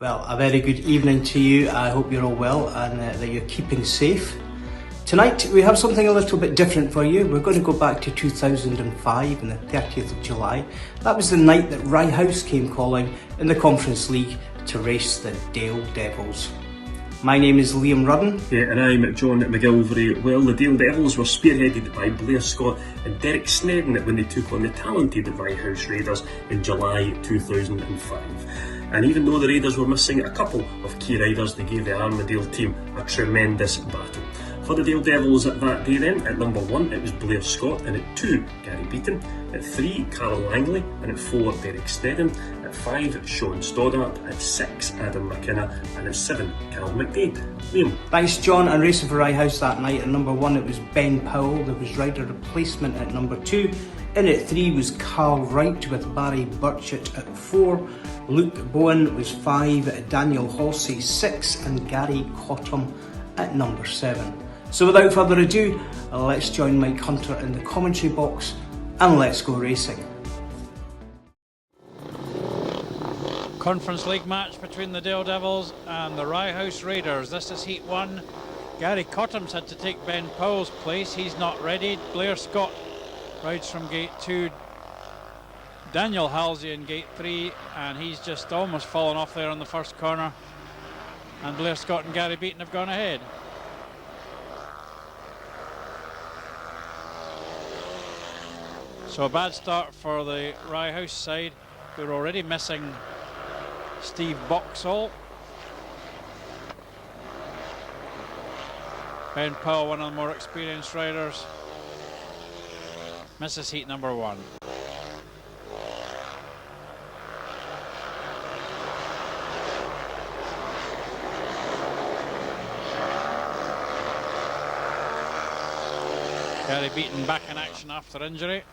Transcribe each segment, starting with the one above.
Well, a very good evening to you. I hope you're all well and that you're keeping safe. Tonight we have something a little bit different for you. We're going to go back to 2005 and the 30th of July. That was the night that Rye House came calling in the Conference League to race the Dale Devils. My name is Liam Rudden. Yeah, and I'm John McGilvery. Well, the Dale Devils were spearheaded by Blair Scott and Derek Sneddon when they took on the talented Rye House Raiders in July 2005. And even though the Raiders were missing a couple of key riders, they gave the Armadale team a tremendous battle. For the Dale Devils at that day then, at number 1 it was Blair Scott, and at 2 Gary Beaton, at 3 Carol Langley, and at 4 Derek Sneddon, at 5 Sean Stoddart, at 6 Adam McKenna, and at 7 Cal McDade. Liam. Thanks John. And racing for Rye House that night at number 1 it was Ben Powell. There was rider replacement at number 2. In at 3 was Carl Wright with Barry Burchett at 4. Luke Bowen was 5, Daniel Halsey 6, and Gary Cottam at number 7. So without further ado, let's join Mike Hunter in the commentary box and let's go racing. Conference League match between the Dale Devils and the Rye House Raiders. This is Heat 1. Gary Cottam's had to take Ben Powell's place. He's not ready. Blair Scott rides from gate 2. Daniel Halsey in gate 3, and he's just almost fallen off there on the first corner. And Blair Scott and Gary Beaton have gone ahead. So a bad start for the Rye House side, who are already missing Steve Boxall. Ben Powell, one of the more experienced riders, misses heat number 1. Gary Beaton back in action after injury.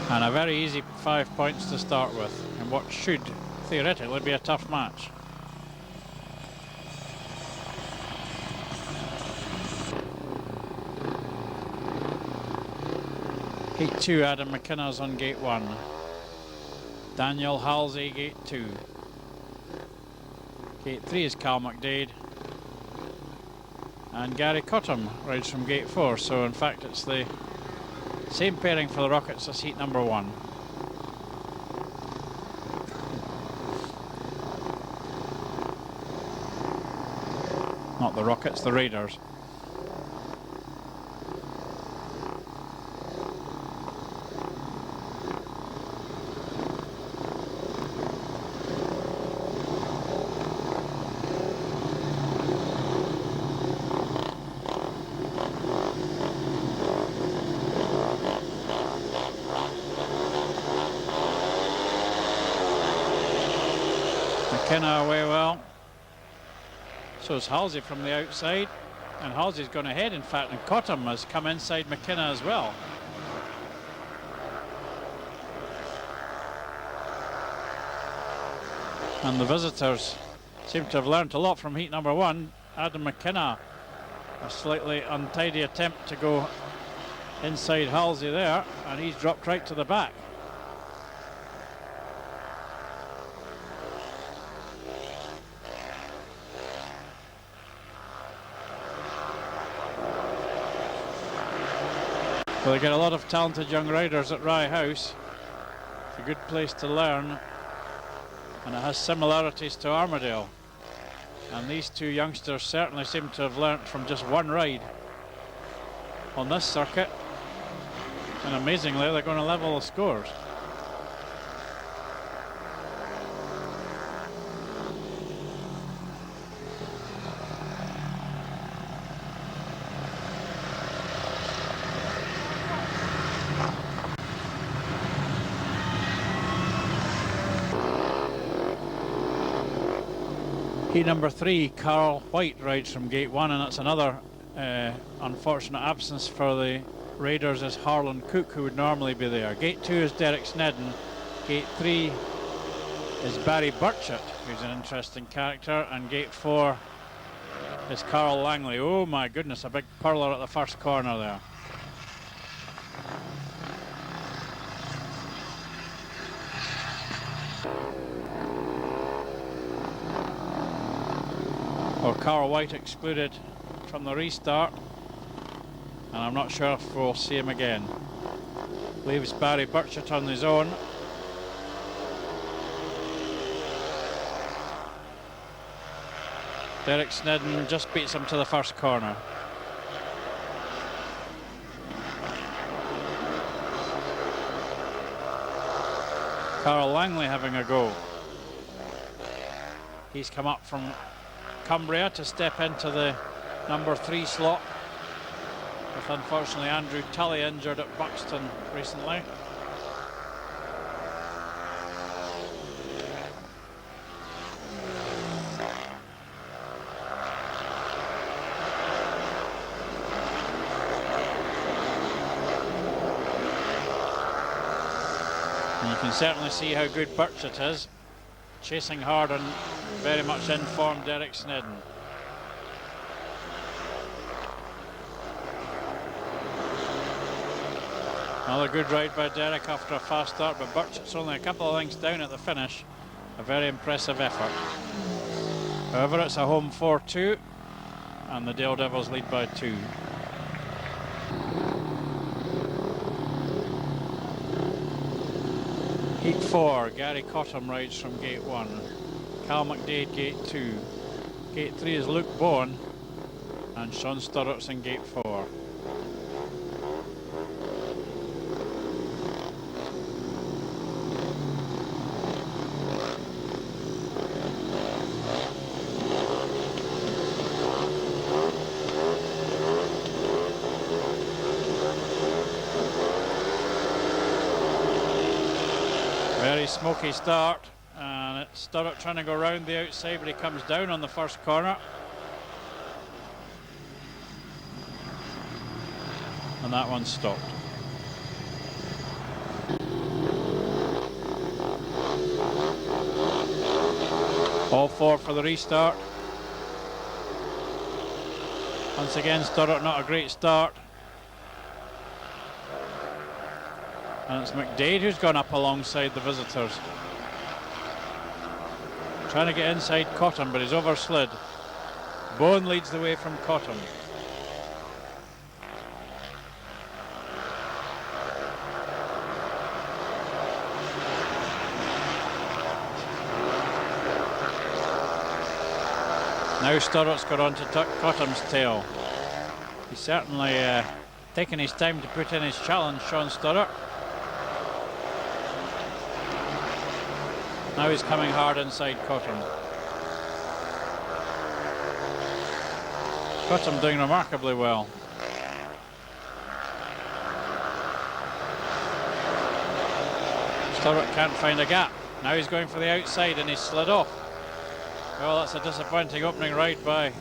And a very easy 5 points to start with in what should theoretically be a tough match. Gate 2, Adam McKenna's on gate 1. Daniel Halsey, gate 2. Gate 3 is Cal McDade. And Gary Cottam rides from gate 4. So in fact it's the same pairing for the Rockets as heat number 1. Not the Rockets, the Raiders. McKenna away well. So is Halsey from the outside, and Halsey's gone ahead in fact, and Cottam has come inside McKenna as well. And the visitors seem to have learnt a lot from heat number 1. Adam McKenna, a slightly untidy attempt to go inside Halsey there, and he's dropped right to the back. Well, they get a lot of talented young riders at Rye House. It's a good place to learn, and it has similarities to Armadale. And these two youngsters certainly seem to have learnt from just one ride on this circuit. And amazingly, they're going to level the scores. Heat number 3, Carl White rides from gate 1, and that's another unfortunate absence for the Raiders is Harlan Cook, who would normally be there. Gate 2 is Derek Sneddon. Gate 3 is Barry Burchett, who's an interesting character, and gate 4 is Carl Langley. Oh my goodness, a big purler at the first corner there. Well, Carl White excluded from the restart, and I'm not sure if we'll see him again. Leaves Barry Burchett on his own. Derek Sneddon just beats him to the first corner. Carl Langley having a go. He's come up from Cumbria to step into the number 3 slot, with unfortunately Andrew Tully injured at Buxton recently. And you can certainly see how good Burchett is, chasing hard and very much informed Derek Sneddon. Another good ride by Derek after a fast start, but Burchett's only a couple of lengths down at the finish. A very impressive effort. However, it's a home 4-2, and the Dale Devils lead by 2. Heat 4, Gary Cottam rides from gate 1. Cal McDade gate 2. Gate 3 is Luke Bowen, and Sean Sturrott's in gate 4. Very smoky start, and it's Sturrott trying to go round the outside, but he comes down on the first corner. And that one stopped. All 4 for the restart. Once again, Sturrott not a great start. And it's McDade who's gone up alongside the visitors. Trying to get inside Cottam, but he's overslid. Bowen leads the way from Cottam. Now Sturrott's got on to Cottam's tail. He's certainly taking his time to put in his challenge, Sean Sturrott. Now he's coming hard inside Cottam. Cottam doing remarkably well. Sturrott can't find a gap. Now he's going for the outside and he's slid off. Well, that's a disappointing opening ride by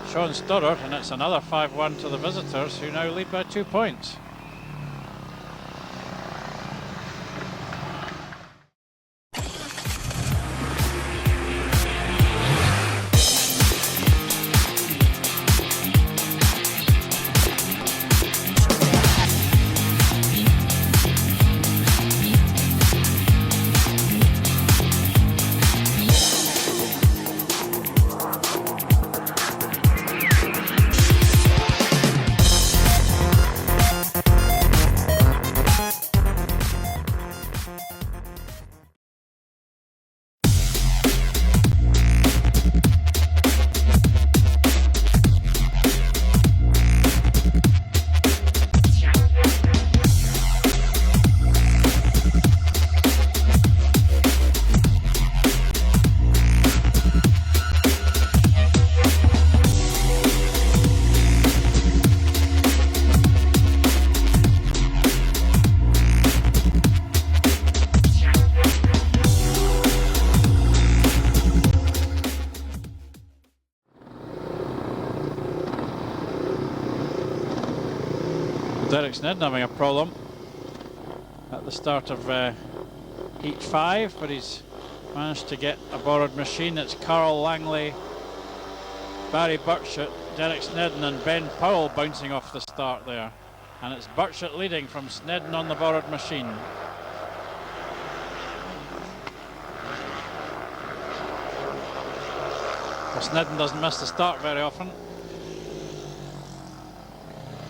Sean Sturrott, and it's another 5-1 to the visitors, who now lead by 2 points. Derek Sneddon having a problem at the start of Heat 5, but he's managed to get a borrowed machine. It's Carl Langley, Barry Burchett, Derek Sneddon and Ben Powell bouncing off the start there. And it's Burchett leading from Sneddon on the borrowed machine. Well, Sneddon doesn't miss the start very often.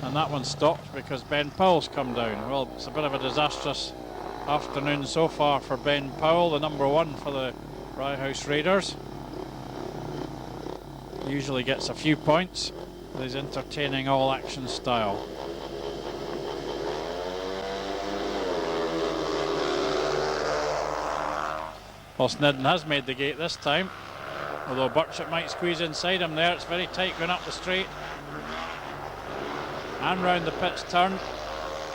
And that one stopped because Ben Powell's come down. Well, it's a bit of a disastrous afternoon so far for Ben Powell, the number 1 for the Rye House Raiders. Usually gets a few points with his entertaining all-action style. Well, Sneddon has made the gate this time, although Burchett might squeeze inside him there. It's very tight going up the straight and round the pit's turn,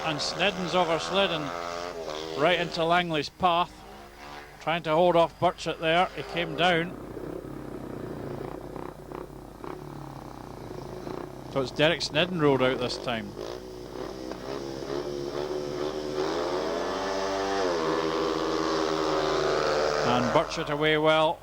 and Sneddon's overslidden right into Langley's path, trying to hold off Burchett there. He came down. So it's Derek Sneddon rolled out this time. And Burchett away well.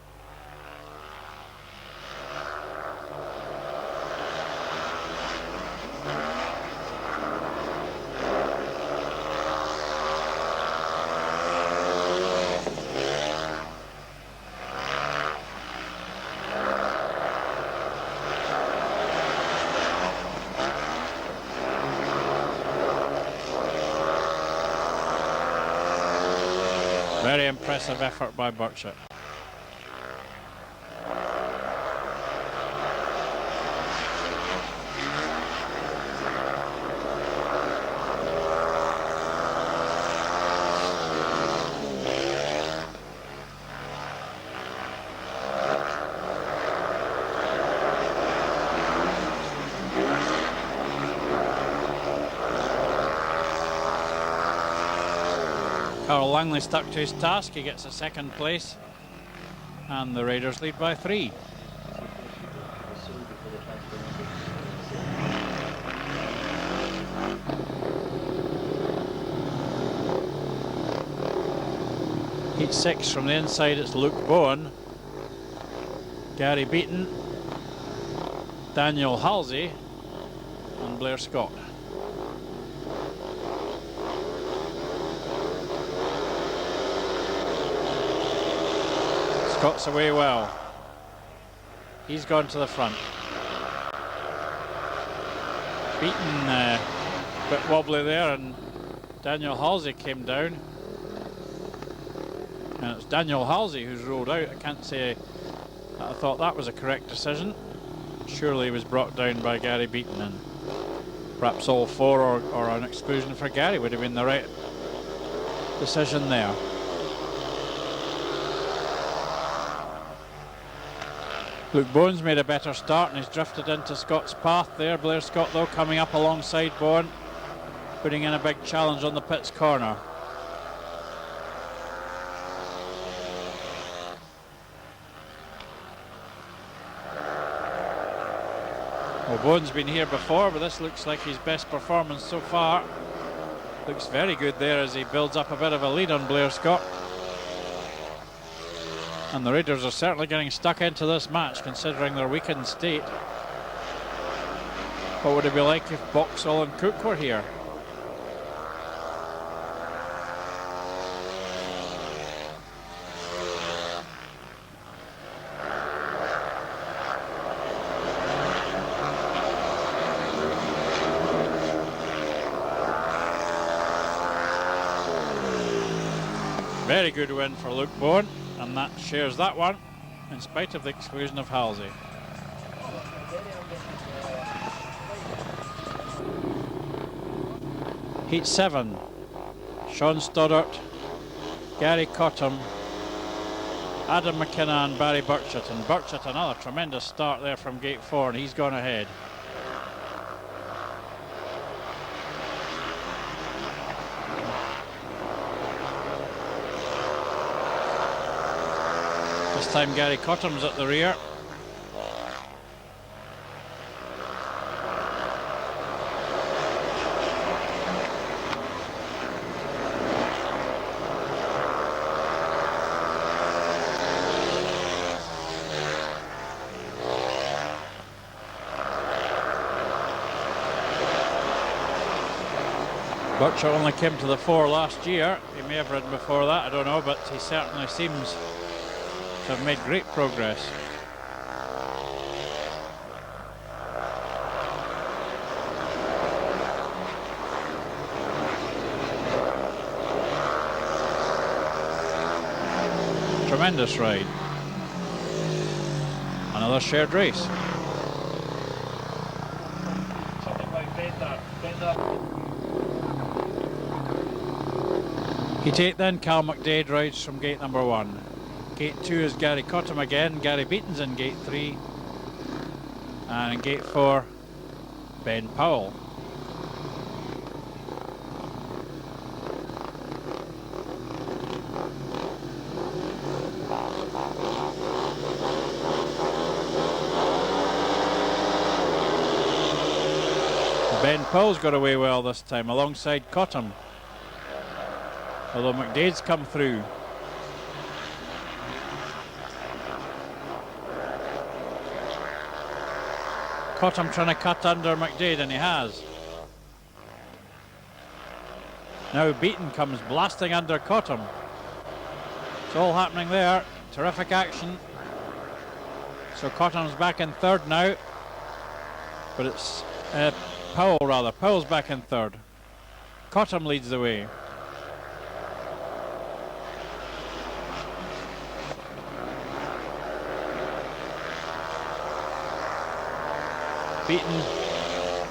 Very impressive effort by Burchett. Carl Langley stuck to his task. He gets a second place and the Raiders lead by 3. Heat 6 from the inside, it's Luke Bowen, Gary Beaton, Daniel Halsey and Blair Scott. Scott's away well. He's gone to the front. Beaten a bit wobbly there, and Daniel Halsey came down. And it's Daniel Halsey who's rolled out. I can't say that I thought that was a correct decision. Surely he was brought down by Gary Beaton, and perhaps all 4 or an exclusion for Gary would have been the right decision there. Luke Bowen's made a better start and he's drifted into Scott's path there. Blair Scott though coming up alongside Bowen, putting in a big challenge on the pit's corner. Well, Bowen's been here before, but this looks like his best performance so far. Looks very good there as he builds up a bit of a lead on Blair Scott. And the Raiders are certainly getting stuck into this match considering their weakened state. What would it be like if Boxall and Cook were here? Very good win for Luke Bowen, and that shares that one in spite of the exclusion of Halsey. Heat 7, Sean Stoddart, Gary Cottam, Adam McKenna and Barry Burchett. And Burchett, another tremendous start there from gate 4, and he's gone ahead. This time Gary Cottam's at the rear. Burchett only came to the fore last year. He may have ridden before that, I don't know, but he certainly seems to have made great progress. Tremendous ride. Another shared race. Heat 8 then, Cal McDade rides from gate number 1. Gate 2 is Gary Cottam again, Gary Beaton's in gate 3. And in gate 4, Ben Powell. Ben Powell's got away well this time alongside Cottam, although McDade's come through. Cottam trying to cut under McDade, and he has. Now Beaton comes blasting under Cottam. It's all happening there. Terrific action. So Cottam's back in third now, but it's Powell rather. Powell's back in third. Cottam leads the way. Beaton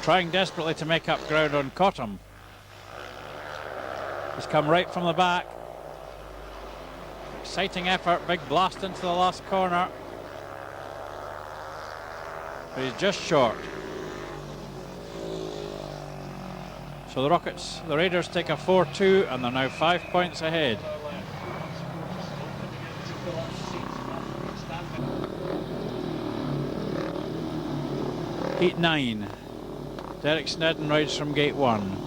trying desperately to make up ground on Cottam. He's come right from the back. Exciting effort, big blast into the last corner. But he's just short. So the Raiders take a 4-2 and they're now 5 points ahead. Heat 9. Derek Sneddon rides from gate 1.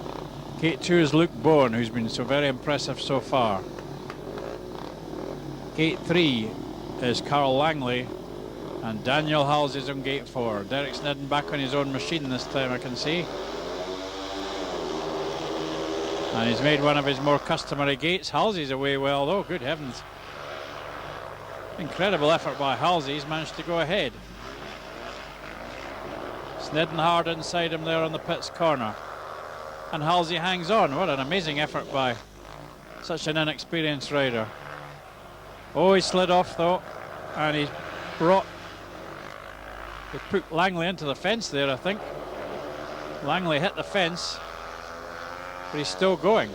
Gate 2 is Luke Bowen, who's been so very impressive so far. Gate 3 is Carl Langley, and Daniel Halsey's on gate 4. Derek Sneddon back on his own machine this time, I can see. And he's made one of his more customary gates. Halsey's away well though, good heavens. Incredible effort by Halsey, he's managed to go ahead. Sneddon hard inside him there on the pits corner. And Halsey hangs on. What an amazing effort by such an inexperienced rider. Oh, he slid off though, and he put Langley into the fence there, I think. Langley hit the fence, but he's still going.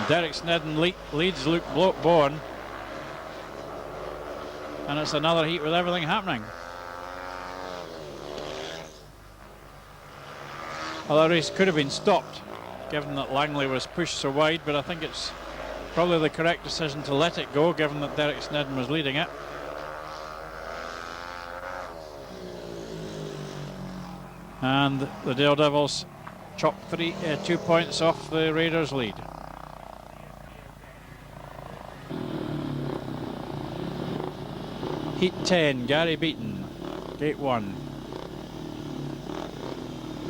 Derek Sneddon leads Luke Bowen, and it's another heat with everything happening. Well, the race could have been stopped given that Langley was pushed so wide, but I think it's probably the correct decision to let it go given that Derek Sneddon was leading it. And the Daredevils chop 2 points off the Raiders' lead. Heat 10, Gary Beaton, gate 1.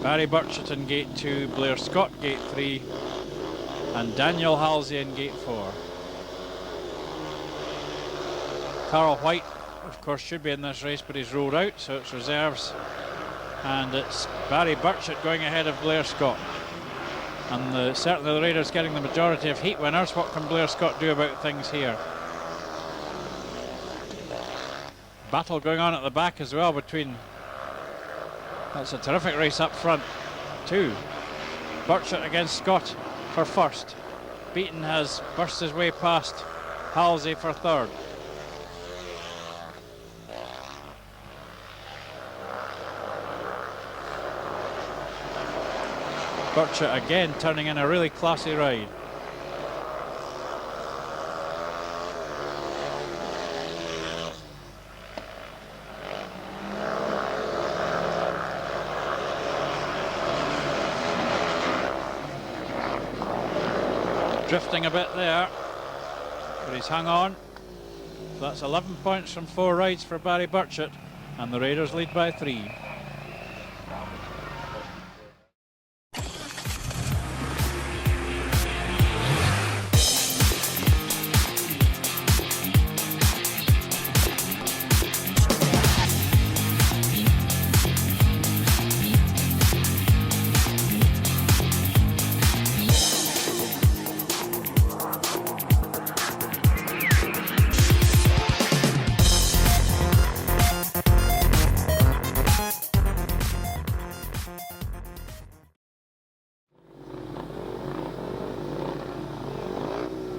Barry Burchett in gate 2, Blair Scott gate 3, and Daniel Halsey in gate 4. Carl White, of course, should be in this race, but he's ruled out, so it's reserves. And it's Barry Burchett going ahead of Blair Scott. And certainly the Raiders getting the majority of heat winners. What can Blair Scott do about things here? Battle going on at the back as well between... That's a terrific race up front too. Burchett against Scott for first. Beaton has burst his way past Halsey for third. Burchett again turning in a really classy ride. Drifting a bit there, but he's hung on. So that's 11 points from 4 rides for Barry Burchett, and the Raiders lead by 3.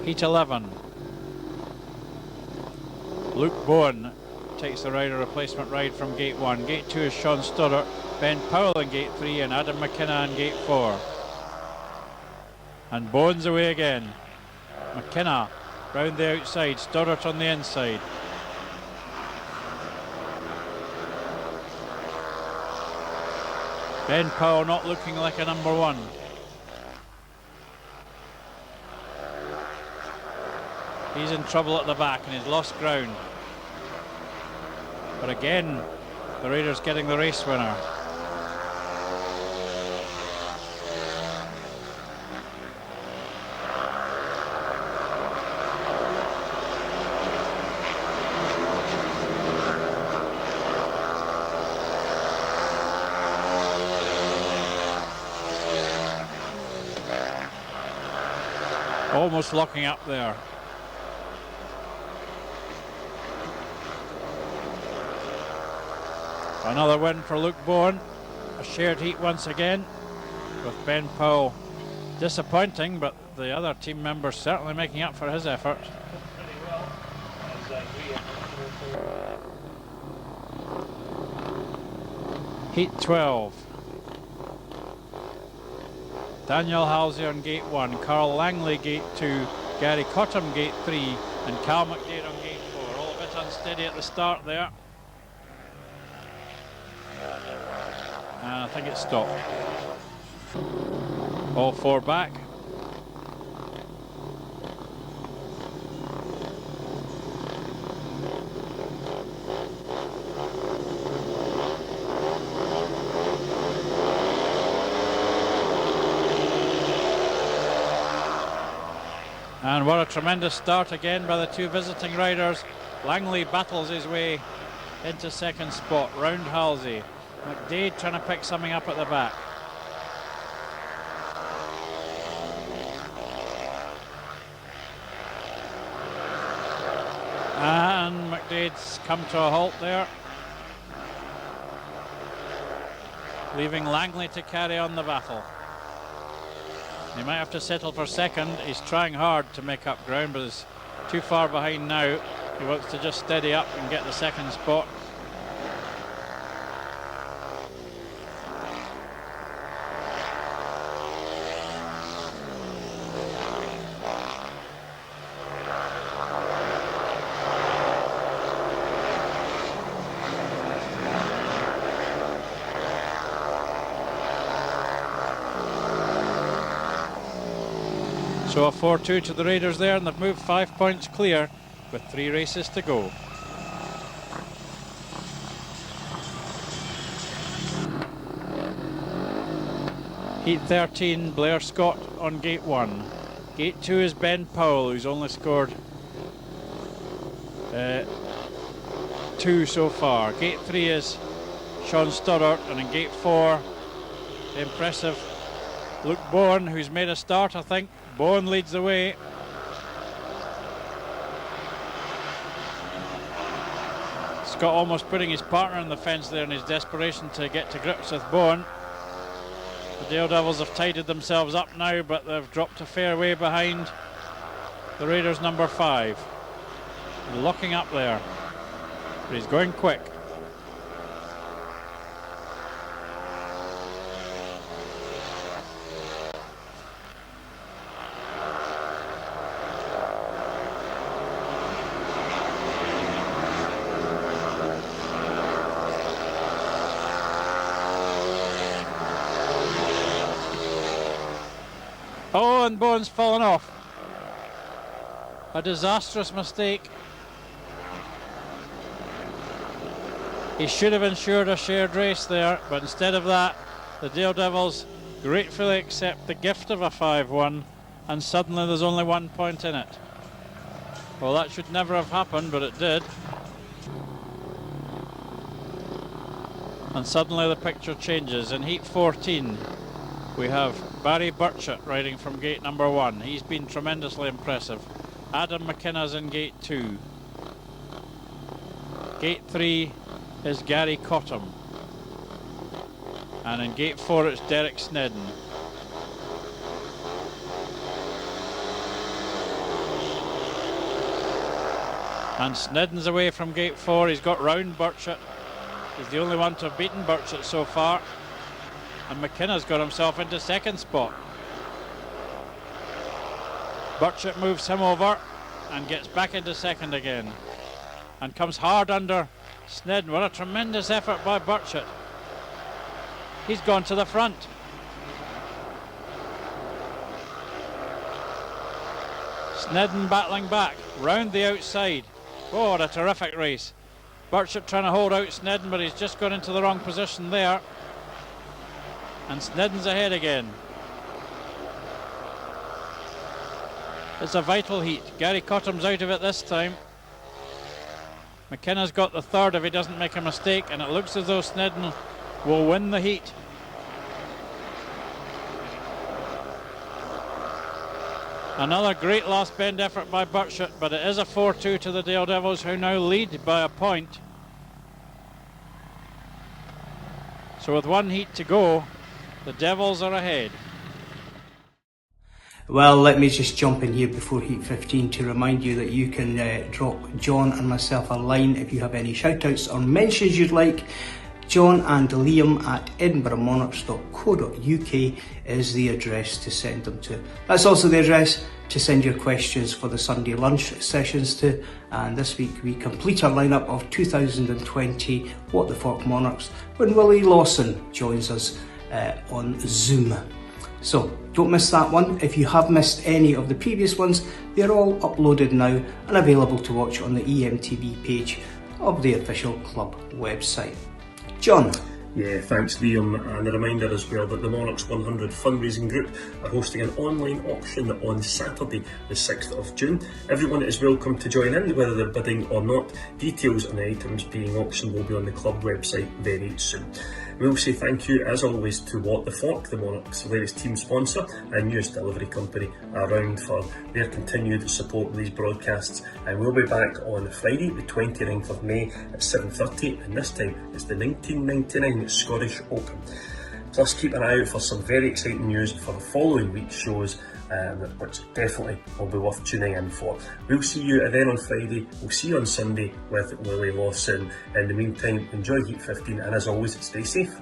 Heat 11. Luke Bowen takes the rider replacement ride from gate 1. Gate 2 is Sean Stoddart, Ben Powell in gate 3 and Adam McKenna in gate 4. And Bowen's away again. McKenna round the outside, Stoddart on the inside. Ben Powell not looking like a number 1. He's in trouble at the back and he's lost ground. But again, the Raiders getting the race winner. Almost locking up there. Another win for Luke Bowen. A shared heat once again with Ben Powell disappointing, but the other team members certainly making up for his effort. Heat 12. Daniel Halsey on gate 1, Carl Langley gate 2, Gary Cottam gate 3 and Cal McDade on gate 4. All a bit unsteady at the start there. And I think it stopped. All 4 back. And what a tremendous start again by the 2 visiting riders. Langley battles his way into second spot, round Halsey. McDade trying to pick something up at the back. And McDade's come to a halt there, leaving Langley to carry on the battle. He might have to settle for second. He's trying hard to make up ground, but is too far behind now. He wants to just steady up and get the second spot. So a 4-2 to the Raiders there, and they've moved 5 points clear with 3 races to go. Heat 13, Blair Scott on gate 1. Gate 2 is Ben Powell, who's only scored 2 so far. Gate 3 is Sean Stoddart, and in gate 4, the impressive Luke Bowen, who's made a start, I think. Bowen leads the way. Scott almost putting his partner on the fence there in his desperation to get to grips with Bowen. The Dale Devils have tidied themselves up now, but they've dropped a fair way behind the Raiders number 5. Locking up there, but he's going quick. Oh, and Bowen's fallen off. A disastrous mistake. He should have ensured a shared race there, but instead of that, the Dale Devils gratefully accept the gift of a 5-1, and suddenly there's only 1 point in it. Well, that should never have happened, but it did. And suddenly the picture changes. In Heat 14, we have Barry Burchett riding from gate number 1. He's been tremendously impressive. Adam McKenna's in gate 2. Gate 3 is Gary Cottam. And in gate 4 it's Derek Sneddon. And Sneddon's away from gate 4. He's got round Burchett. He's the only one to have beaten Burchett so far. And McKenna's got himself into second spot. Burchett moves him over and gets back into second again. And comes hard under Sneddon. What a tremendous effort by Burchett. He's gone to the front. Sneddon battling back, round the outside. Oh, what a terrific race. Burchett trying to hold out Sneddon, but he's just got into the wrong position there. And Sneddon's ahead again. It's a vital heat. Gary Cottam's out of it this time. McKenna's got the third if he doesn't make a mistake, and it looks as though Sneddon will win the heat. Another great last bend effort by Burchett, but it is a 4-2 to the Dale Devils, who now lead by a point. So with one heat to go, the Devils are ahead. Well, let me just jump in here before Heat 15 to remind you that you can drop John and myself a line if you have any shout-outs or mentions you'd like. John and Liam at edinburghmonarchs.co.uk is the address to send them to. That's also the address to send your questions for the Sunday lunch sessions to. And this week we complete our lineup of 2020 What the Fork Monarchs when Willie Lawson joins us on Zoom. So don't miss that one. If you have missed any of the previous ones, they're all uploaded now and available to watch on the EMTV page of the official club website. John. Yeah, thanks Liam, and a reminder as well that the Monarchs 100 fundraising group are hosting an online auction on Saturday the 6th of June. Everyone is welcome to join in, whether they're bidding or not. Details on the items being auctioned will be on the club website very soon. We'll say thank you as always to What the Fork, the Monarchs' latest team sponsor and newest delivery company around, for their continued support of these broadcasts. And we'll be back on Friday the 29th of May at 7:30, and this time it's the 1999 Scottish Open. Plus keep an eye out for some very exciting news for the following week's shows, which definitely will be worth tuning in for. We'll see you then on Friday. We'll see you on Sunday with Willie Lawson. In the meantime, enjoy Heat 15, and as always, stay safe.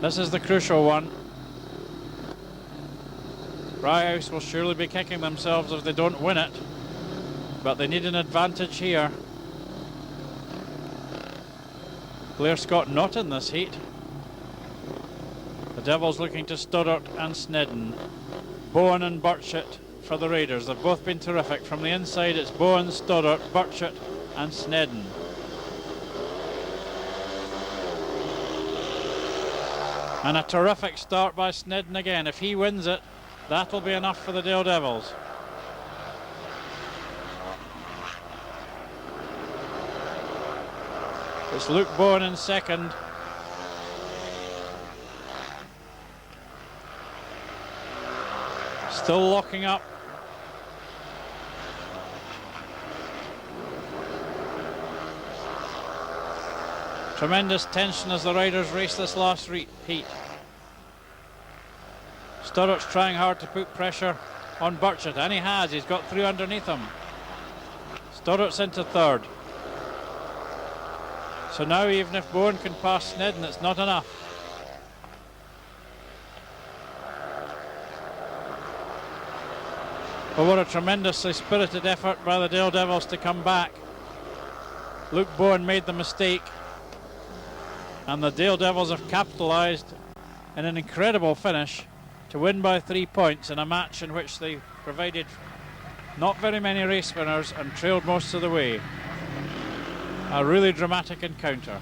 This is the crucial one. Rye House will surely be kicking themselves if they don't win it, but they need an advantage here. Blair Scott not in this heat. The Devils looking to Stoddart and Sneddon. Bowen and Burchett for the Raiders. They've both been terrific. From the inside it's Bowen, Stoddart, Burchett and Sneddon. And a terrific start by Sneddon again. If he wins it, that'll be enough for the Dale Devils. It's Luke Bowen in second. Still locking up. Tremendous tension as the Raiders race this last heat. Sturrock's trying hard to put pressure on Burchett, and he has. He's got through underneath him. Sturrock's into third. So now even if Bowen can pass Sneddon, it's not enough. But what a tremendously spirited effort by the Dale Devils to come back. Luke Bowen made the mistake, and the Dale Devils have capitalised in an incredible finish to win by 3 points in a match in which they provided not very many race winners and trailed most of the way. A really dramatic encounter.